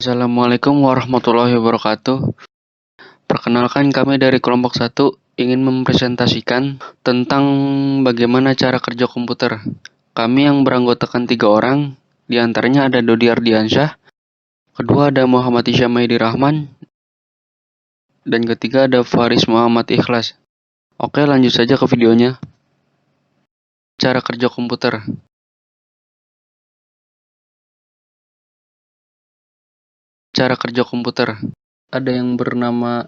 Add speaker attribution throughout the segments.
Speaker 1: Assalamualaikum warahmatullahi wabarakatuh. Perkenalkan kami dari kelompok 1 ingin mempresentasikan tentang bagaimana cara kerja komputer. Kami yang beranggotakan 3 orang, di antaranya ada Dodi Ardiansyah, kedua ada Muhammad Isyam Maidi Rahman, dan ketiga ada Faris Muhammad Ikhlas. Oke, lanjut saja ke videonya. Cara kerja komputer. Cara kerja komputer. Ada yang bernama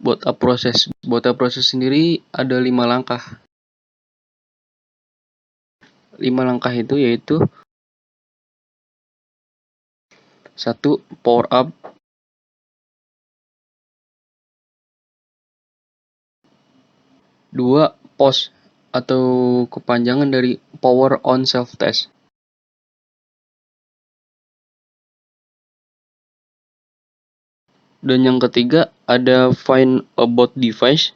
Speaker 1: boot up process. Boot up process sendiri ada 5 langkah. 5 langkah itu yaitu 1. Power up. 2. POS atau kepanjangan dari Power on Self Test. Dan yang ketiga ada Find About Device.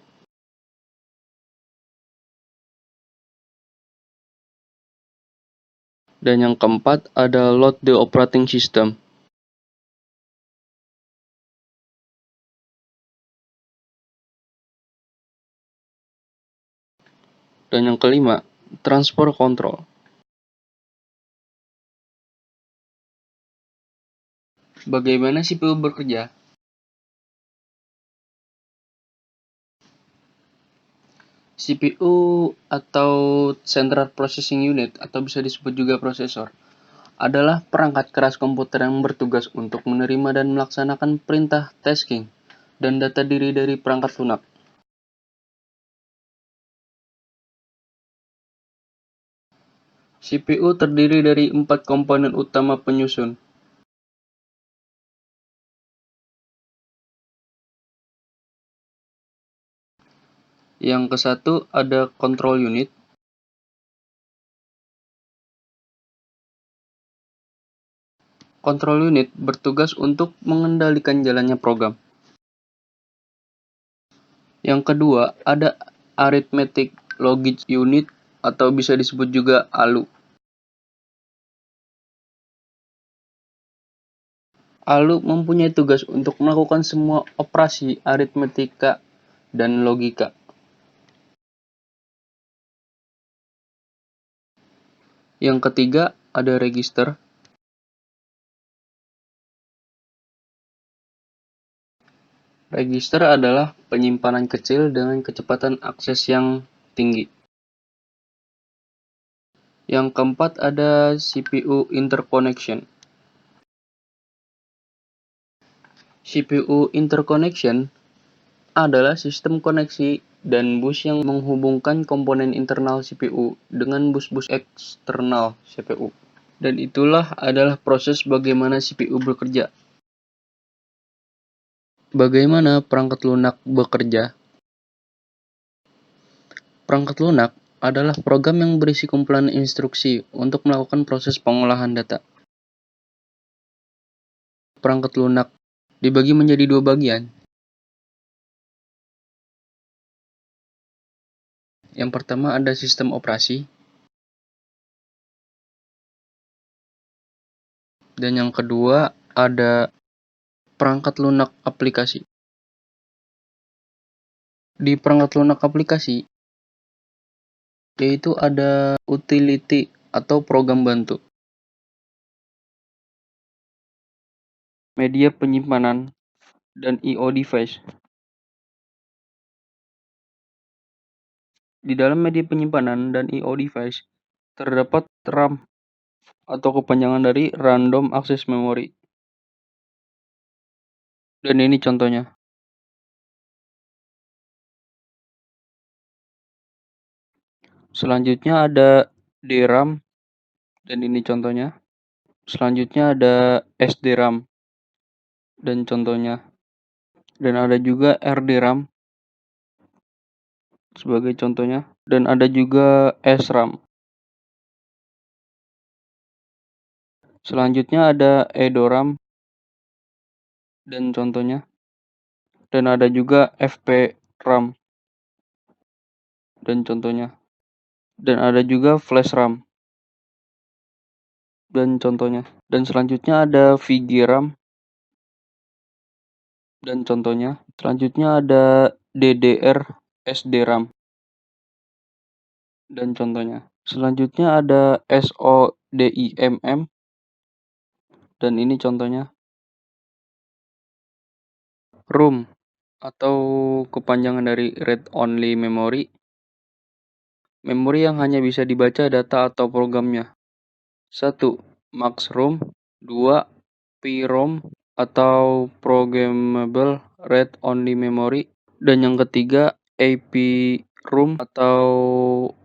Speaker 1: Dan yang keempat ada Load the Operating System. Dan yang kelima, Transfer Control. Bagaimana CPU bekerja? CPU atau Central Processing Unit atau bisa disebut juga prosesor adalah perangkat keras komputer yang bertugas untuk menerima dan melaksanakan perintah tasking dan data diri dari perangkat lunak. CPU terdiri dari 4 komponen utama penyusun. Yang ke satu ada control unit. Control unit bertugas untuk mengendalikan jalannya program. Yang kedua ada arithmetic logic unit atau bisa disebut juga ALU. ALU mempunyai tugas untuk melakukan semua operasi aritmetika dan logika. Yang ketiga ada register. Register adalah penyimpanan kecil dengan kecepatan akses yang tinggi. Yang keempat ada CPU interconnection. CPU interconnection adalah sistem koneksi dan bus yang menghubungkan komponen internal CPU dengan bus-bus eksternal CPU. Dan itulah adalah proses bagaimana CPU bekerja. Bagaimana perangkat lunak bekerja? Perangkat lunak adalah program yang berisi kumpulan instruksi untuk melakukan proses pengolahan data. Perangkat lunak dibagi menjadi 2 bagian. Yang pertama ada sistem operasi. Dan yang kedua ada perangkat lunak aplikasi. Di perangkat lunak aplikasi, yaitu ada utility atau program bantu, media penyimpanan, dan I/O device. Di dalam media penyimpanan dan I/O device, terdapat RAM atau kepanjangan dari Random Access Memory. Dan ini contohnya. Selanjutnya ada DRAM, dan ini contohnya. Selanjutnya ada SDRAM, dan contohnya. Dan ada juga RDRAM, sebagai contohnya. Dan ada juga SRAM. Selanjutnya ada EDORAM, dan contohnya. Dan ada juga FPRAM, dan contohnya. Dan ada juga flash RAM, dan contohnya. Dan selanjutnya ada VGRAM, dan contohnya. Selanjutnya ada DDR SDRAM dan contohnya. Selanjutnya ada SODIMM dan ini contohnya. ROM atau kepanjangan dari Read Only Memory, memori yang hanya bisa dibaca data atau programnya. 1. Max ROM. 2. PROM atau Programmable Read Only Memory. Dan yang ketiga APROM atau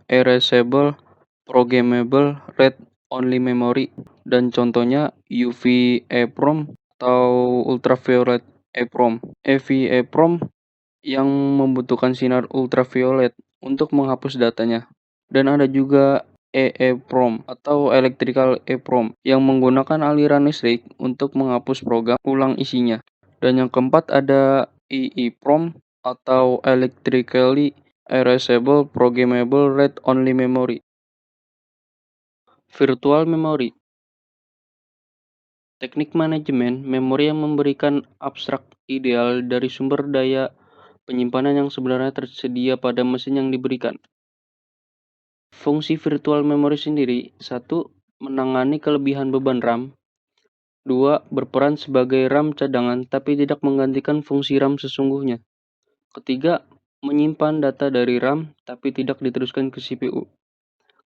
Speaker 1: Erasable Programmable Read Only Memory. Dan contohnya UV EEPROM atau Ultraviolet EEPROM. UV EEPROM yang membutuhkan sinar ultraviolet untuk menghapus datanya. Dan ada juga EEPROM atau Electrical EEPROM yang menggunakan aliran listrik untuk menghapus program ulang isinya. Dan yang keempat ada EEPROM atau Electrically Erasable Programmable Read Only Memory. Virtual Memory, teknik manajemen memori yang memberikan abstrak ideal dari sumber daya penyimpanan yang sebenarnya tersedia pada mesin yang diberikan. Fungsi virtual memory sendiri, 1. Menangani kelebihan beban RAM. 2. Berperan sebagai RAM cadangan tapi tidak menggantikan fungsi RAM sesungguhnya. Ketiga, menyimpan data dari RAM tapi tidak diteruskan ke CPU.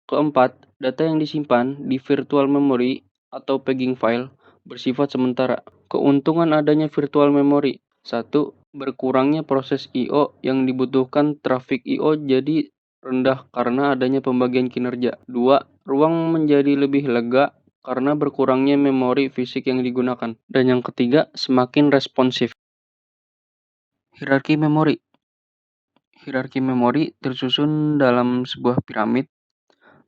Speaker 1: Keempat, data yang disimpan di virtual memory atau pegging file bersifat sementara. Keuntungan adanya virtual memory. 1. Berkurangnya proses I/O yang dibutuhkan trafik I/O jadi rendah karena adanya pembagian kinerja. 2. Ruang menjadi lebih lega karena berkurangnya memori fisik yang digunakan. Dan yang ketiga, semakin responsif. Hierarki memori. Hierarki memori tersusun dalam sebuah piramid.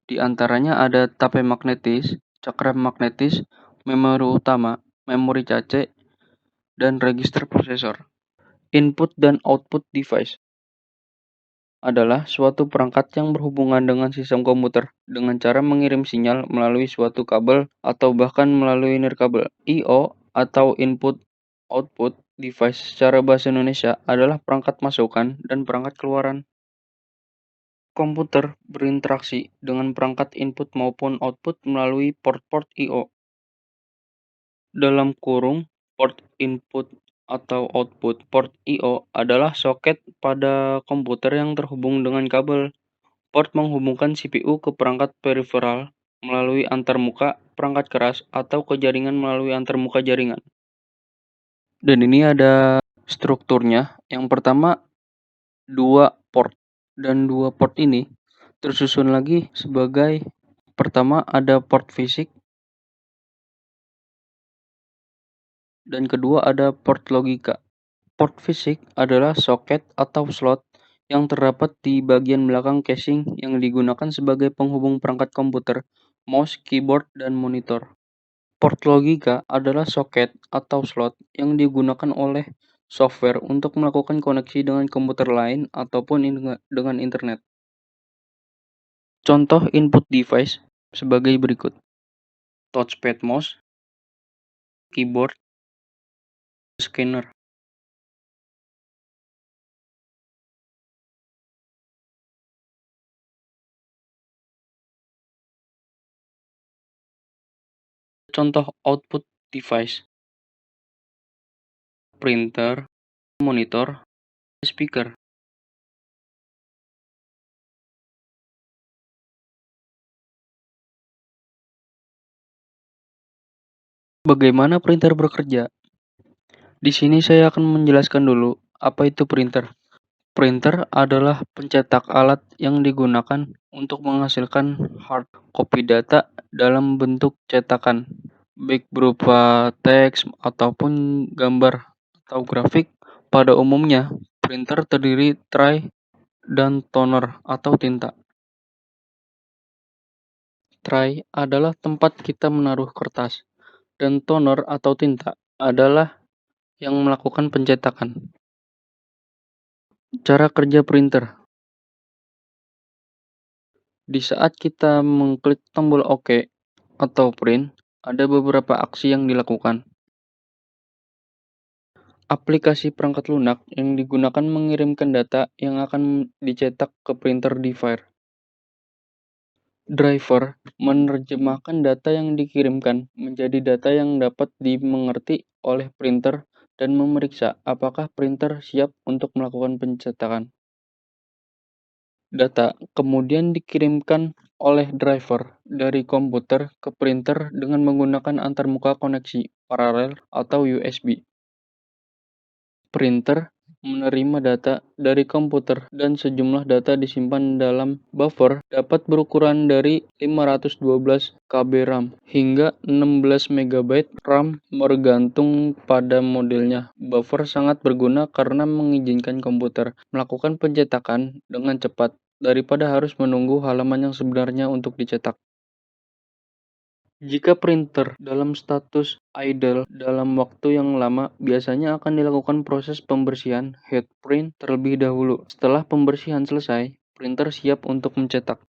Speaker 1: Di antaranya ada tape magnetis, cakram magnetis, memori utama, memori cache, dan register prosesor. Input dan output device adalah suatu perangkat yang berhubungan dengan sistem komputer dengan cara mengirim sinyal melalui suatu kabel atau bahkan melalui nirkabel. I/O atau input output device secara bahasa Indonesia adalah perangkat masukan dan perangkat keluaran. Komputer berinteraksi dengan perangkat input maupun output melalui port-port I/O. Dalam kurung, port input atau output port I/O adalah soket pada komputer yang terhubung dengan kabel. Port menghubungkan CPU ke perangkat peripheral melalui antarmuka perangkat keras atau ke jaringan melalui antarmuka jaringan. Dan ini ada strukturnya. Yang pertama, dua port. Dan dua port ini tersusun lagi sebagai pertama ada port fisik dan kedua ada port logika. Port fisik adalah soket atau slot yang terdapat di bagian belakang casing yang digunakan sebagai penghubung perangkat komputer, mouse, keyboard, dan monitor. Port logika adalah soket atau slot yang digunakan oleh software untuk melakukan koneksi dengan komputer lain ataupun dengan internet. Contoh input device sebagai berikut. Touchpad mouse, keyboard, scanner. Contoh output device. Printer, monitor, speaker. Bagaimana printer bekerja? Di sini saya akan menjelaskan dulu apa itu printer. Printer adalah pencetak alat yang digunakan untuk menghasilkan hard copy data dalam bentuk cetakan, baik berupa teks ataupun gambar atau grafik. Pada umumnya, printer terdiri tray dan toner atau tinta. Tray adalah tempat kita menaruh kertas, dan toner atau tinta adalah yang melakukan pencetakan. Cara kerja printer. Di saat kita mengklik tombol OK atau print, ada beberapa aksi yang dilakukan. Aplikasi perangkat lunak yang digunakan mengirimkan data yang akan dicetak ke printer di file. Driver menerjemahkan data yang dikirimkan menjadi data yang dapat dimengerti oleh printer dan memeriksa apakah printer siap untuk melakukan pencetakan. Data kemudian dikirimkan oleh driver dari komputer ke printer dengan menggunakan antarmuka koneksi paralel atau USB. Printer menerima data dari komputer dan sejumlah data disimpan dalam buffer dapat berukuran dari 512 KB RAM hingga 16 MB RAM bergantung pada modelnya. Buffer sangat berguna karena mengizinkan komputer melakukan pencetakan dengan cepat daripada harus menunggu halaman yang sebenarnya untuk dicetak. Jika printer dalam status idle dalam waktu yang lama, biasanya akan dilakukan proses pembersihan head print terlebih dahulu. Setelah pembersihan selesai, printer siap untuk mencetak.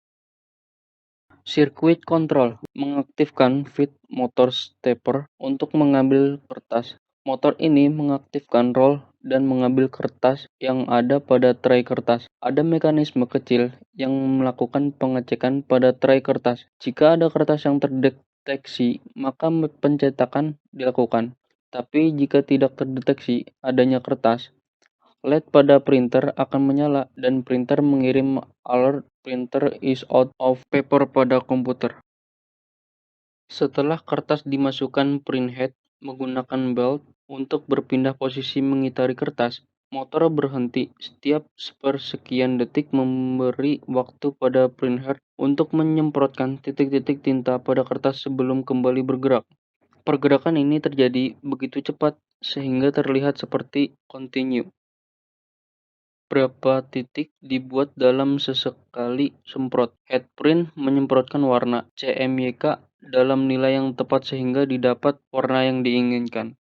Speaker 1: Circuit control mengaktifkan feed motor stepper untuk mengambil kertas. Motor ini mengaktifkan roll dan mengambil kertas yang ada pada tray kertas. Ada mekanisme kecil yang melakukan pengecekan pada tray kertas. Jika ada kertas yang terdeteksi, maka pencetakan dilakukan. Tapi jika tidak terdeteksi adanya kertas, LED pada printer akan menyala dan printer mengirim alert printer is out of paper pada komputer. Setelah kertas dimasukkan printhead menggunakan belt untuk berpindah posisi mengitari kertas, motor berhenti setiap sepersekian detik memberi waktu pada printhead untuk menyemprotkan titik-titik tinta pada kertas sebelum kembali bergerak. Pergerakan ini terjadi begitu cepat sehingga terlihat seperti continue. Berapa titik dibuat dalam sesekali semprot. Headprint menyemprotkan warna CMYK dalam nilai yang tepat sehingga didapat warna yang diinginkan.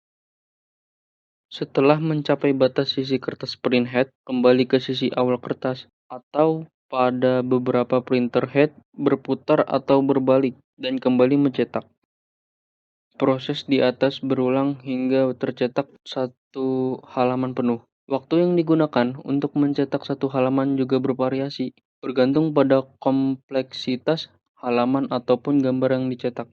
Speaker 1: Setelah mencapai batas sisi kertas printhead, kembali ke sisi awal kertas atau pada beberapa printer head berputar atau berbalik dan kembali mencetak. Proses di atas berulang hingga tercetak satu halaman penuh. Waktu yang digunakan untuk mencetak satu halaman juga bervariasi, bergantung pada kompleksitas halaman ataupun gambar yang dicetak.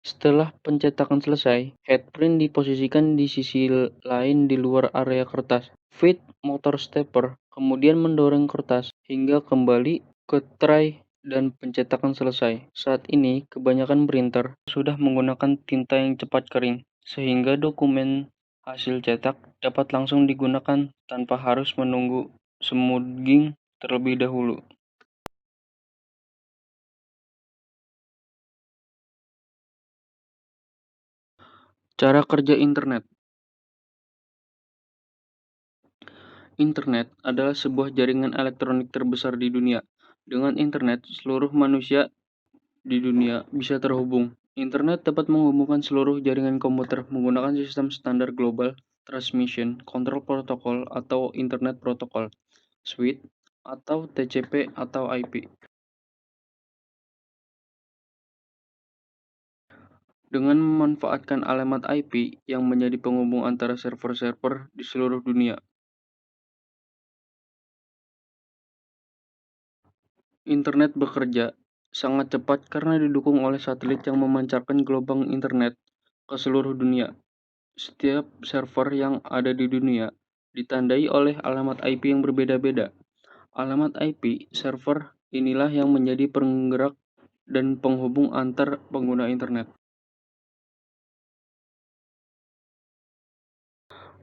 Speaker 1: Setelah pencetakan selesai, headprint diposisikan di sisi lain di luar area kertas. Feed motor stepper kemudian mendorong kertas hingga kembali ke tray dan pencetakan selesai. Saat ini, kebanyakan printer sudah menggunakan tinta yang cepat kering, sehingga dokumen hasil cetak dapat langsung digunakan tanpa harus menunggu smoothing terlebih dahulu. Cara kerja internet. Internet adalah sebuah jaringan elektronik terbesar di dunia. Dengan internet, seluruh manusia di dunia bisa terhubung. Internet dapat menghubungkan seluruh jaringan komputer menggunakan sistem standar Global Transmission Control Protocol atau Internet Protocol, SWIFT, atau TCP atau IP. Dengan memanfaatkan alamat IP yang menjadi penghubung antara server-server di seluruh dunia. Internet bekerja sangat cepat karena didukung oleh satelit yang memancarkan gelombang internet ke seluruh dunia. Setiap server yang ada di dunia ditandai oleh alamat IP yang berbeda-beda. Alamat IP server inilah yang menjadi penggerak dan penghubung antar pengguna internet.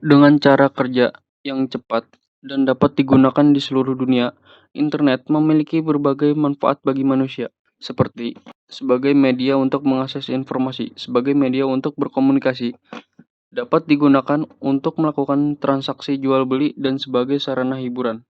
Speaker 1: Dengan cara kerja yang cepat dan dapat digunakan di seluruh dunia, internet memiliki berbagai manfaat bagi manusia, seperti sebagai media untuk mengakses informasi, sebagai media untuk berkomunikasi, dapat digunakan untuk melakukan transaksi jual beli dan sebagai sarana hiburan.